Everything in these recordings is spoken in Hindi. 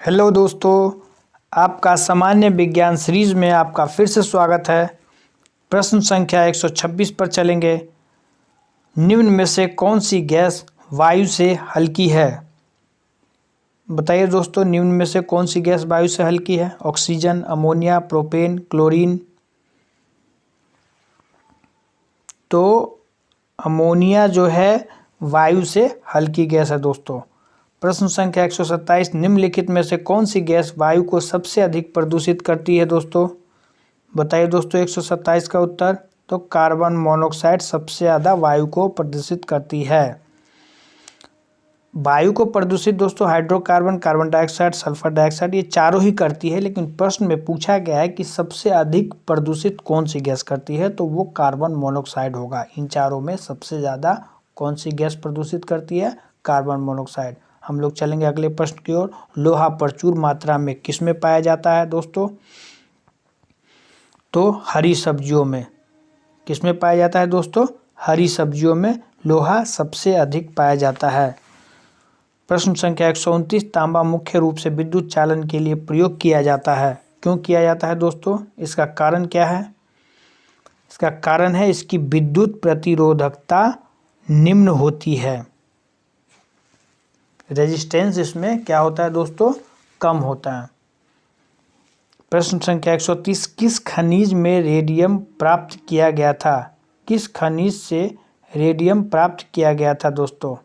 हेलो दोस्तों, आपका सामान्य विज्ञान सीरीज में आपका फिर से स्वागत है। प्रश्न संख्या 126 पर चलेंगे। निम्न में से कौन सी गैस वायु से हल्की है? बताइए दोस्तों, निम्न में से कौन सी गैस वायु से हल्की है? Oxygen, ammonia, propane, chlorine. तो अमोनिया जो है वायु से हल्की गैस है दोस्तों। प्रश्न संख्या 127, निम्नलिखित में से कौन सी गैस वायु को सबसे अधिक प्रदूषित करती है दोस्तों? बताइए दोस्तों 127 का उत्तर। तो कार्बन मोनोऑक्साइड सबसे ज़्यादा वायु को प्रदूषित करती है। वायु को प्रदूषित दोस्तों hydrocarbon, carbon dioxide, sulphur dioxide, ये चारों ही करती है, लेकिन प्रश्न में पूछा गया है कि सबसे अधिक प्रदूषित कौन सी गैस करती है, तो वो कार्बन मोनोऑक्साइड होगा। इन चारों में सबसे ज़्यादा कौन सी गैस प्रदूषित करती है? Carbon monoxide. हम लोग चलेंगे अगले प्रश्न की ओर। लोहा प्रचुर मात्रा में किस में पाया जाता है दोस्तों? तो हरी सब्जियों में। किस में पाया जाता है दोस्तों? हरी सब्जियों में लोहा सबसे अधिक पाया जाता है। प्रश्न संख्या 129, तांबा मुख्य रूप से विद्युत चालन के लिए प्रयोग किया जाता है। क्यों किया जाता है दोस्तों? इसका कारण क्या है? इसका कारण है इसकी विद्युत प्रतिरोधकता निम्न होती है। रेजिस्टेंस इसमें क्या होता है दोस्तों? कम होता है। प्रश्न संख्या 130, किस खनिज में रेडियम प्राप्त किया गया था? किस खनिज से रेडियम प्राप्त किया गया था दोस्तों?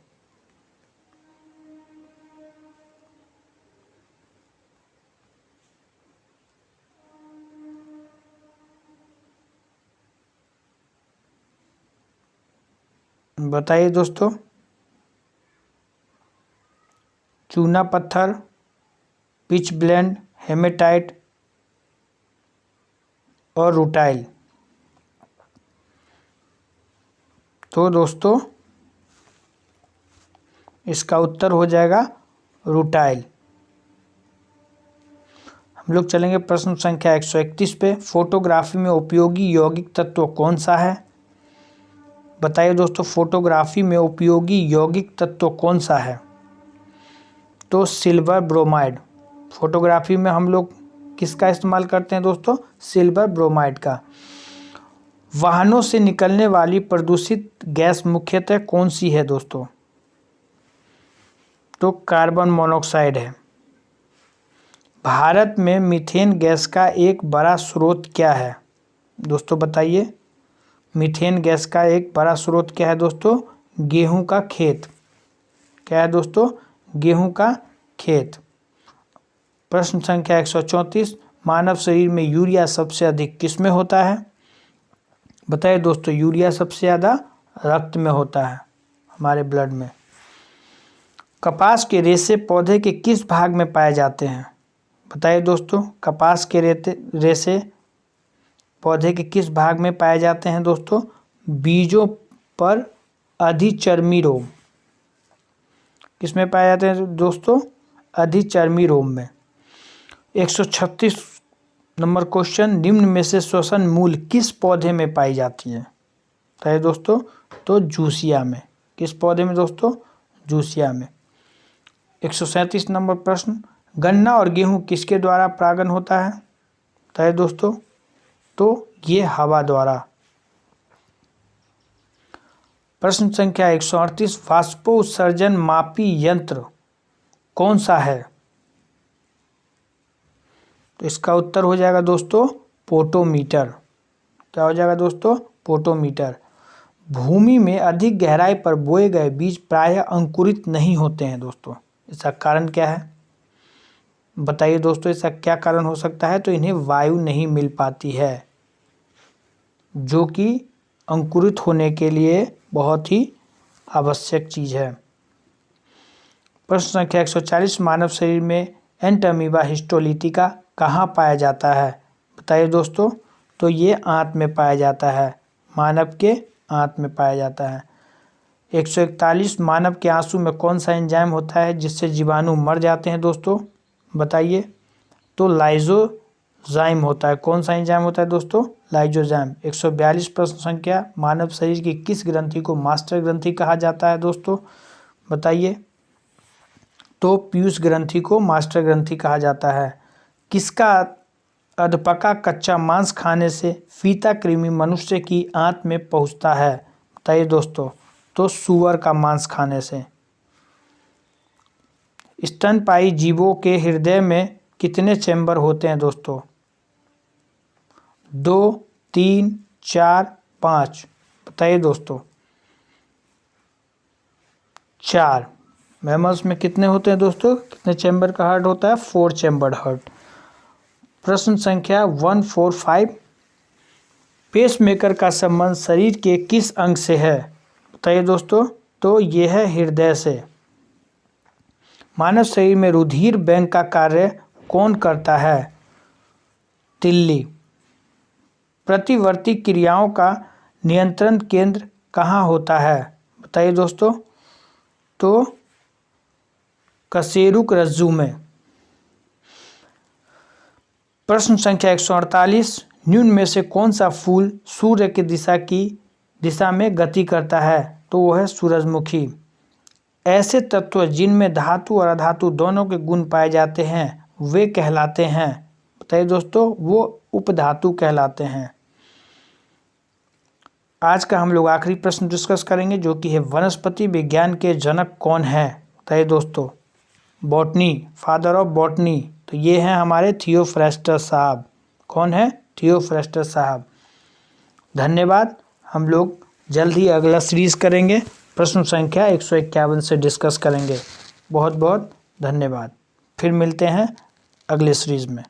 बताइए दोस्तों। चूना पत्थर, पिच ब्लेंड, हेमेटाइट और रूटाइल। तो दोस्तों इसका उत्तर हो जाएगा रूटाइल। हम लोग चलेंगे प्रश्न संख्या 131 पे। फोटोग्राफी में उपयोगी यौगिक तत्व कौन सा है? बताइए दोस्तों, फोटोग्राफी में उपयोगी यौगिक तत्व कौन सा है? तो सिल्वर ब्रोमाइड। फोटोग्राफी में हम लोग किसका इस्तेमाल करते हैं दोस्तों? सिल्वर ब्रोमाइड का। वाहनों से निकलने वाली प्रदूषित गैस मुख्यतः कौन सी है दोस्तों? तो कार्बन मोनोऑक्साइड है। भारत में मीथेन गैस का एक बड़ा स्रोत क्या है दोस्तों? बताइए। मीथेन गैस का एक बड़ा स्रोत क्या है दोस्तों? गेहूं का खेत। क्या है दोस्तों? गेहूं का खेत। प्रश्न संख्या 134, मानव शरीर में यूरिया सबसे अधिक किस में होता है? बताइए दोस्तों, यूरिया सबसे ज़्यादा रक्त में होता है, हमारे ब्लड में। कपास के रेशे पौधे के किस भाग में पाए जाते हैं? बताइए दोस्तों, कपास के रेशे पौधे के किस भाग में पाए जाते हैं दोस्तों? बीजों पर अधिचर्मी रोम। किस में पाए जाते हैं दोस्तों? अधिचर्मी रोम में। 136 नंबर क्वेश्चन, निम्न में से श्वसन मूल किस पौधे में पाई जाती है? बताइए दोस्तों। तो जूसिया में। किस पौधे में दोस्तों? जूसिया में। 137 नंबर प्रश्न, गन्ना और गेहूं किसके द्वारा परागण होता है? बताइए दोस्तों। तो ये हवा द्वारा। प्रश्न संख्या 138, वाष्पोत्सर्जन मापी यंत्र कौन सा है? तो इसका उत्तर हो जाएगा दोस्तों पोटोमीटर। क्या हो जाएगा दोस्तों? पोटोमीटर। भूमि में अधिक गहराई पर बोए गए बीज प्रायः अंकुरित नहीं होते हैं दोस्तों। इसका कारण क्या है? बताइए दोस्तों, इसका क्या कारण हो सकता है? तो इन्हें वायु नहीं मिल पाती है, जो कि अंकुरित होने के लिए बहुत ही आवश्यक चीज़ है। प्रश्न संख्या 140, मानव शरीर में एंटमीबा हिस्टोलिटिका कहाँ पाया जाता है? बताइए दोस्तों। तो ये आंत में पाया जाता है, मानव के आंत में पाया जाता है। 141, मानव के आंसू में कौन सा एंजाइम होता है जिससे जीवाणु मर जाते हैं दोस्तों? बताइए। तो लाइजोजाइम होता है। कौन सा एंजाइम होता है दोस्तों? लाइजोजाइम। 142 प्रश्न संख्या, मानव शरीर की किस ग्रंथि को मास्टर ग्रंथि कहा जाता है दोस्तों? बताइए। तो पीयूष ग्रंथि को मास्टर ग्रंथि कहा जाता है। किसका अधपका कच्चा मांस खाने से फीता कृमि मनुष्य की आंत में पहुंचता है? बताइए दोस्तों। तो सूअर का मांस खाने से। स्तनपायी जीवों के हृदय में कितने चैम्बर होते हैं दोस्तों? 2, 3, 4, 5। बताइए दोस्तों। 4। मैमल्स में कितने होते हैं दोस्तों? कितने चैम्बर का हार्ट होता है? 4 चैम्बर्ड हार्ट। प्रश्न संख्या 145। पेसमेकर का संबंध शरीर के किस अंग से है? बताइए दोस्तों। तो यह है हृदय से। मानव शरीर में रुधिर बैंक का कार्य कौन करता है? तिल्ली। प्रतिवर्ती क्रियाओं का नियंत्रण केंद्र कहाँ होता है? बताइए दोस्तों। तो कशेरुक रज्जु में। प्रश्न संख्या 148। निम्न में से कौन सा फूल सूर्य की दिशा में गति करता है? तो वो है सूरजमुखी। ऐसे तत्व जिनमें धातु और अधातु दोनों के गुण पाए जाते हैं वे कहलाते हैं? बताइए दोस्तों। वो उपधातु कहलाते हैं। आज का हम लोग आखिरी प्रश्न डिस्कस करेंगे जो कि है वनस्पति विज्ञान के जनक कौन है? बताइए दोस्तों। Botany, father of botany. तो ये हैं हमारे थियोफ्रास्टस साहब। कौन है? थियोफ्रास्टस साहब। धन्यवाद। हम लोग जल्द ही अगला सीरीज करेंगे, प्रश्न संख्या 151 से डिस्कस करेंगे। बहुत बहुत धन्यवाद। फिर मिलते हैं अगले सीरीज में।